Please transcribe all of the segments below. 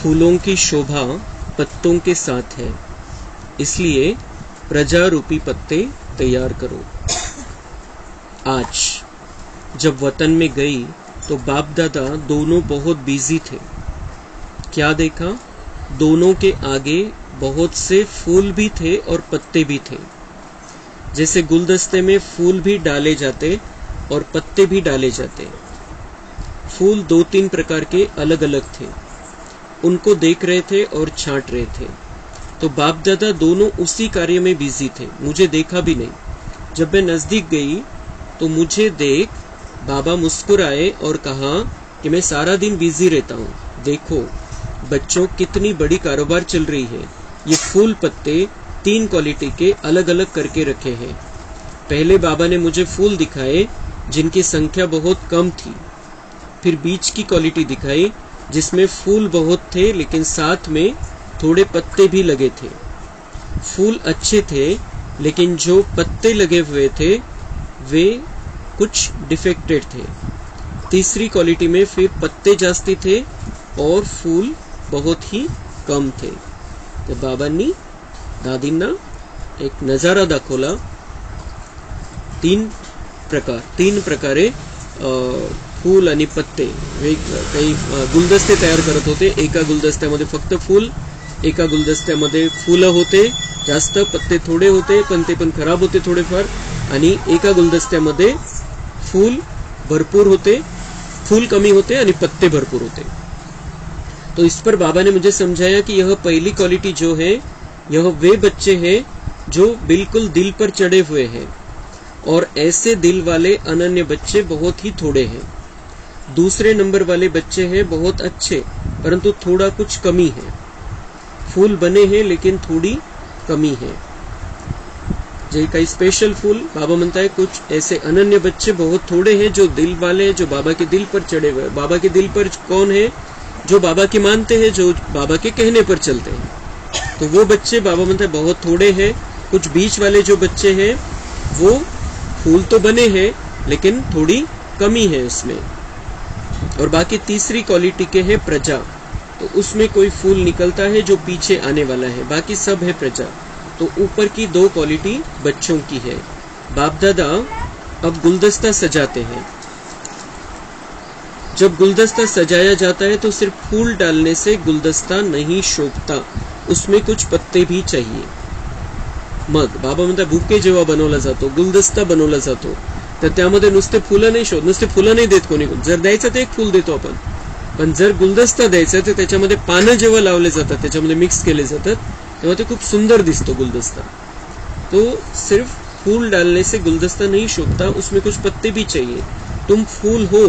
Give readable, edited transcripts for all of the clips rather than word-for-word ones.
फूलों की शोभा पत्तों के साथ है, इसलिए प्रजा रूपी पत्ते तैयार करो। आज जब वतन में गई तो बाप दादा दोनों बहुत बिजी थे। क्या देखा? दोनों के आगे बहुत से फूल भी थे और पत्ते भी थे। जैसे गुलदस्ते में फूल भी डाले जाते और पत्ते भी डाले जाते। फूल 2-3 प्रकार के अलग अलग थे। उनको देख रहे थे और छांट रहे थे। तो बाप दादा दोनों उसी कार्य में बिजी थे। मुझे देखा भी नहीं। जब मैं नजदीक गई तो मुझे देख बाबा मुस्कुराए और कहा कि मैं सारा दिन बिजी रहता हूँ। देखो बच्चों, कितनी बड़ी कारोबार चल रही है। ये फूल पत्ते 3 क्वालिटी के अलग अलग करके रखे हैं। पहले बाबा ने मुझे फूल दिखाए जिनकी संख्या बहुत कम थी। फिर बीच की क्वालिटी दिखाई जिसमें फूल बहुत थे लेकिन साथ में थोड़े पत्ते भी लगे थे। फूल अच्छे थे लेकिन जो पत्ते लगे हुए थे वे कुछ डिफेक्टेड थे। तीसरी क्वालिटी में फिर पत्ते जास्ती थे और फूल बहुत ही कम थे। तो बाबांनी दादींना एक नजारा दाखवला। 3 प्रकारे फूल आणि पत्ते काही गुलदस्ते तयार करत होते। एका गुलदस्त्यामध्ये फक्त फूल, एका गुलदस्त्यामध्ये फुलं होते जास्त, पत्ते थोडे होते पण ते पण खराब होते थोडेफार, आणि एका गुलदस्त्यामध्ये फूल भरपूर होते, फूल कमी होते आणि पत्ते भरपूर होते। तो इस पर बाबा ने मुझे समझाया कि यह पहली क्वालिटी जो है, यह वे बच्चे हैं जो बिल्कुल दिल पर चढ़े हुए हैं और ऐसे दिल वाले अनन्य बच्चे बहुत ही थोड़े हैं। दूसरे नंबर वाले बच्चे हैं बहुत अच्छे परंतु थोड़ा कुछ कमी है। फूल बने हैं लेकिन थोड़ी कमी है। जे काही स्पेशल फूल बाबा म्हणता है, कुछ ऐसे अनन्य बच्चे बहुत थोड़े हैं जो दिल वाले हैं, जो बाबा के दिल पर चढ़े हुए। बाबा के दिल पर कौन है? जो बाबा के मानते हैं, जो बाबा के कहने पर चलते हैं। तो वो बच्चे बाबा म्हणता है बहुत थोड़े हैं। कुछ बीच वाले जो बच्चे हैं वो फूल तो बने हैं लेकिन थोड़ी कमी है उसमें। और बाकी तीसरी क्वालिटी के है प्रजा, तो उसमें कोई फूल निकलता है जो पीछे आने वाला है, बाकी सब है प्रजा। तो ऊपर की 2 क्वालिटी बच्चों की है। बाप दादा अब गुलदस्ता सजाते हैं। जब गुलदस्ता सजाया जाता है तो सिर्फ फूल डालने से गुलदस्ता नहीं शोभता, उसमें कुछ पत्ते भी चाहिए। मग बाबा म्हणतात बुके जेव्हा बनवला जातो, गुलदस्ता बनवला जातो, तर त्यामध्ये नुसते फुलं नाही नुसते फुलं नाही देत कोणी। जर द्यायचं तर एक फूल देतो आपण, पण जर गुलदस्ता द्यायचा तर त्याच्यामध्ये पानं जेव्हा लावले जातात, त्याच्यामध्ये मिक्स केले जातात, तेव्हा ते खूप सुंदर दिसतो गुलदस्ता। तो सिर्फ फूल डालने से गुलदस्ता नहीं शोभता, उसमें कुछ पत्ते भी चाहिए। तुम फूल हो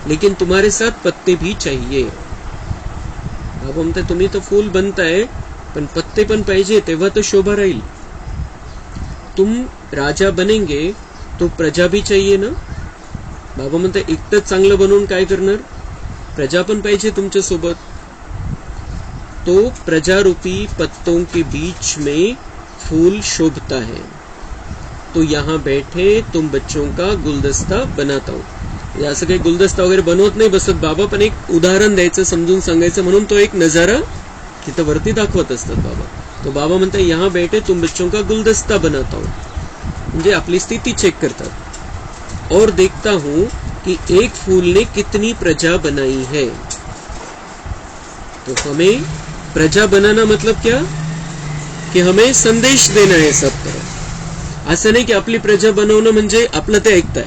लेकिन तुम्हारे साथ पत्ते भी चाहिए। बाबा म्हणतात तुम्ही तो फूल बनताय पण पत्ते पण पाहिजे, तेव्हा तो शोभा राहील। तुम राजा बनेंगे तो प्रजा भी चाहिए ना। बाबा म्हणतात एकटंच चांगलं बनवून काय करणार, प्रजा पण पाहिजे तुमच्या सोबत। तो प्रजा रूपी पत्तों के बीच में फूल शोभता है। तो यहाँ बैठे तुम बच्चों का गुलदस्ता बनाता हूँ। असं काही गुलदस्ता वगैरे बनवत नाही बसत बाबा, पण एक उदाहरण द्यायचं, समजून सांगायचं म्हणून तो एक नजारा तिथं वरती दाखवत असतात बाबा। तो बाबा म्हणतात यहाँ बैठे तुम बच्चों का गुलदस्ता बनाता हूँ, म्हणजे आपली स्थिति चेक करतात। और देखता हूँ कि एक फूल ने कितनी प्रजा बनाई है। तो हमें प्रजा बनाना मतलब क्या कि हमें संदेश देना है सब तरफ। असं नाही की आपली प्रजा बनवणं म्हणजे आपलं ते ऐकताय,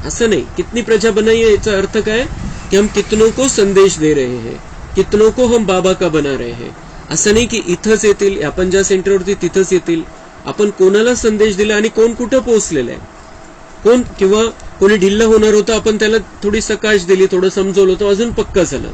असं नाही। कितनी प्रजा बनाई है याचा अर्थ काय कि हम कितनों को संदेश दे रहे हैं, कितनों को हम बाबा का बना रहे हैं। असं नाही की इथंच येतील, आपण ज्या सेंटरवरती तिथंच येतील। आपण कोणाला संदेश दिला आणि कोण कुठं पोहोचलेलं आहे, कोण किंवा कोणी ढिल्ला होणार होता, आपण त्याला थोडी सकाश दिली, थोडं समजवलं तो अजून पक्का झाला।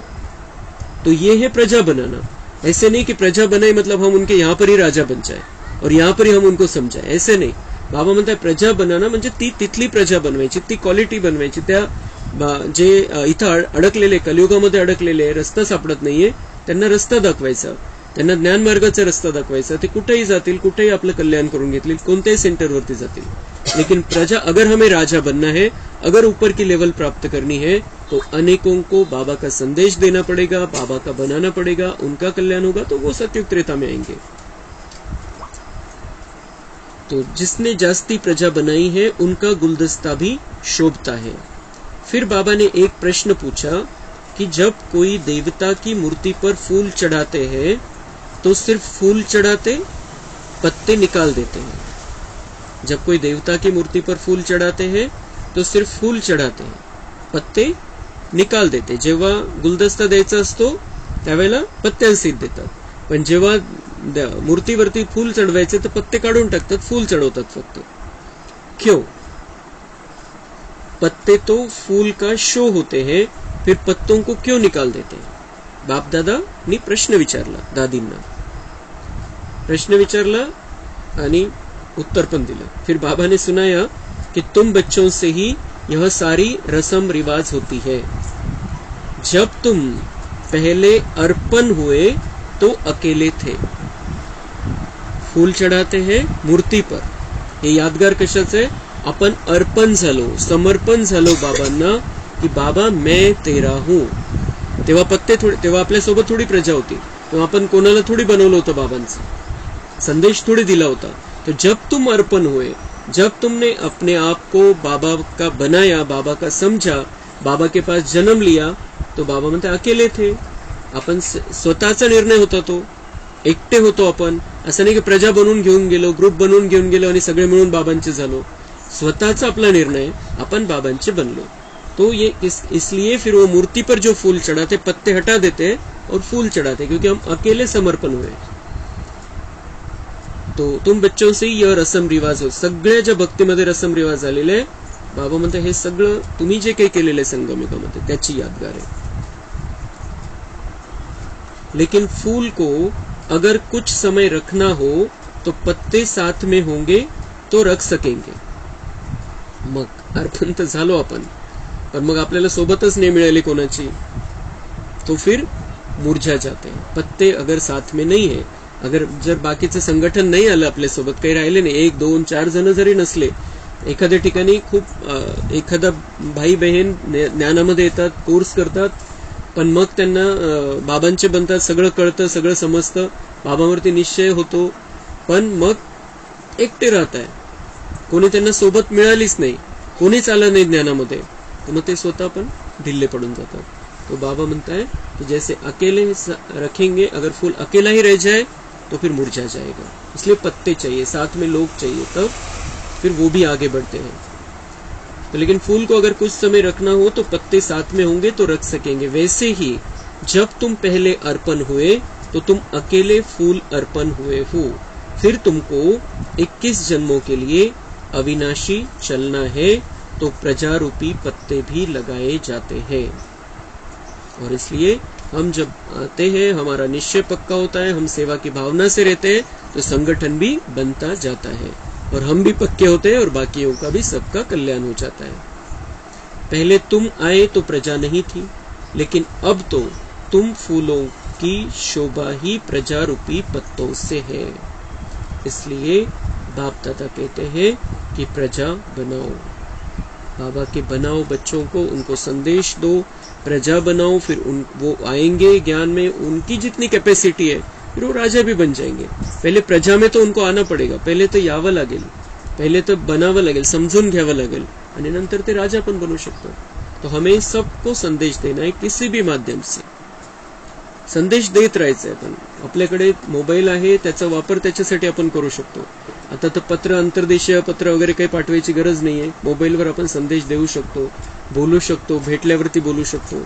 तो ये है प्रजा बनाना। ऐसे नहीं कि प्रजा बनाए मतलब हम उनके यहाँ पर ही राजा बन जाए और यहाँ पर ही हम उनको समजाए, ऐसे नहीं। बाबा म्हणतात प्रजा बनाना म्हणजे ती तिथली प्रजा बनवायची, ती क्वालिटी बनवायची। त्या जे इथं अडकलेले, कलियुगामध्ये अडकलेले, रस्ता सापडत नाहीये, त्यांना रस्ता दाखवायचा, त्यांना ज्ञान मार्गाचा रस्ता दाखवायचा। ते कुठेही जातील, कुठेही आपलं कल्याण करून घेतील, कोणत्याही सेंटरवरती जातील। लेकिन प्रजा, अगर हमें राजा बनना है, अगर ऊपर की लेवल प्राप्त करनी है, तो अनेकों को बाबा का संदेश देना पड़ेगा, बाबा का बनाना पड़ेगा, उनका कल्याण होगा, तो वो सतयुग त्रेता में आएंगे। तो जिसने जास्ती प्रजा बनाई है उनका गुलदस्ता भी शोभता है। फिर बाबा ने एक प्रश्न पूछा कि जब कोई देवता की मूर्ति पर फूल चढ़ाते हैं तो सिर्फ फूल चढ़ाते, पत्ते निकाल देते हैं? जब कोई देवता की मूर्ति पर फूल चढ़ाते हैं तो सिर्फ फूल चढ़ाते हैं, पत्ते निकाल देते। जेव्हा गुलदस्ता द्यायचा असतो त्यावेळेला पत्त्यांसहित देतात, पण जेव्हा मूर्तीवरती फूल चढवायचे तर पत्ते काढून टाकतात, फूल चढवतात फक्त। क्यों? पत्ते तो फूल का शो होते हैं, फिर पत्तों को क्यों निकाल देते हैं? बाप दादा ने प्रश्न विचारला, दादींना प्रश्न विचारला आणि उत्तर पण दिलं। फिर बाबा ने सुनाया कि तुम बच्चों से ही यह सारी रस्म रिवाज होती है। जब तुम पहले अर्पण हुए तो अकेले थे। फूल चढ़ाते हैं मूर्ती पर, हे यादगार कशाचं आहे? आपण अर्पण झालो, समर्पण झालो बाबांना की बाबा मैं तेरा हूं। तेव्हा पत्ते थोडे, तेव्हा आपल्यासोबत थोडी प्रजा होती, तेव्हा आपण कोणाला थोडी बनवलं होतं, बाबांचा संदेश थोडी दिला होता। तो जब तुम अर्पण हुए, जब तुमने अपने आप को बाबा का बनाया, बाबा का समझा, बाबा के पास जन्म लिया, तो बाबा म्हणते अकेले थे। आपण स्वतःचा निर्णय होता, तो एकटे होतो आपण, असं नाही की प्रजा बनवून घेऊन गेलो, ग्रुप बनवून घेऊन गेलो आणि सगळे मिळून बाबांचे झालो। स्वतःचा आपला निर्णय, आपण बाबांचे बनलो। तो ये इसलिए फिर वो मूर्ति पर जो फूल चढ़ाते, पत्ते हटा देते और फूल चढ़ाते, क्योंकि हम अकेले समर्पण हुए। तो तुम बच्चों से यह रसम रिवाज हो, सगळ्या ज्या भक्तीमध्ये रसम रिवाज झालेले, बाबा म्हणते हे सगळं तुम्ही जे काही केलेले संगमिकामध्ये त्याची यादगार आहे। लेकिन फूल को अगर कुछ समय रखना हो तो पत्ते साथ में होंगे तो रख सकेंगे। मग अर्पण तर झालो आपण, पण मग आपल्याला सोबतच नाही मिळाली कोणाची, तो फिर मुरझा जाते हैं। पत्ते अगर साथ में नहीं है, अगर जर बाकीचं संघटन नाही आलं आपल्यासोबत, काही राहिले नाही, 1 2 4 जण जरी नसले, एखाद्या ठिकाणी खूप एखादा भाई बहीण ज्ञानामध्ये येतात, कोर्स करतात, पण मग त्यांना बाबांचे बनतात, सगळं कळतं, सगळं समजतं, बाबांवरती निश्चय होतो, पण मग एकटे राहत आहे, कोणी त्यांना सोबत मिळालीच नाही, कोणीच आलं नाही ज्ञानामध्ये, तर मग ते स्वतः पण ढिल्ले पडून जातात। तो बाबा म्हणता है कि जैसे अकेले रखेंगे, अगर फूल अकेला ही रह जाए तो फिर मुरझा जाएगा, इसलिए पत्ते चाहिए, साथ में लोग चाहिए, तब फिर वो भी आगे बढ़ते हैं। तो लेकिन फूल को अगर कुछ समय रखना हो तो पत्ते साथ में होंगे तो रख सकेंगे। वैसे ही जब तुम पहले अर्पण हुए तो तुम अकेले फूल अर्पण हुए हो, फिर तुमको 21 जन्मों के लिए अविनाशी चलना है, तो प्रजारूपी पत्ते भी लगाए जाते हैं। और इसलिए हम जब आते हैं, हमारा निश्चय पक्का होता है, हम सेवा की भावना से रहते हैं, तो संगठन भी बनता जाता है और हम भी पक्के होते हैं और बाकियों का भी सबका कल्याण हो जाता है। पहले तुम आए तो प्रजा नहीं थी, लेकिन अब तो तुम फूलों की शोभा ही प्रजा रूपी पत्तों से है। इसलिए बाप दादा कहते हैं कि प्रजा बनाओ, बाबा के बनाओ बच्चों को, उनको संदेश दो, प्रजा बनाओ, फिर वो आएंगे ज्ञान में, उनकी जितनी कैपेसिटी है फिर वो राजा भी बन जाएंगे। पहले प्रजा में तो उनको आना पडेगा, पहिले तर यावं लागेल, पहिले तर बनावं लागेल, समजून घ्यावं लागेल, आणि नंतर ते राजा पण बनू शकतो। तो हमें सबको संदेश देना है, किसी भी माध्यम से संदेश देत राहायचं आहे। आपण आपल्याकडे मोबाईल आहे, त्याचा वापर त्याच्यासाठी आपण करू शकतो। आता तर पत्र, अंतर्देशीय पत्र वगैरे काही पाठवायची गरज नाहीये, मोबाईलवर आपण संदेश देऊ शकतो, बोलू शकतो, भेटल्यावरती बोलू शकतो।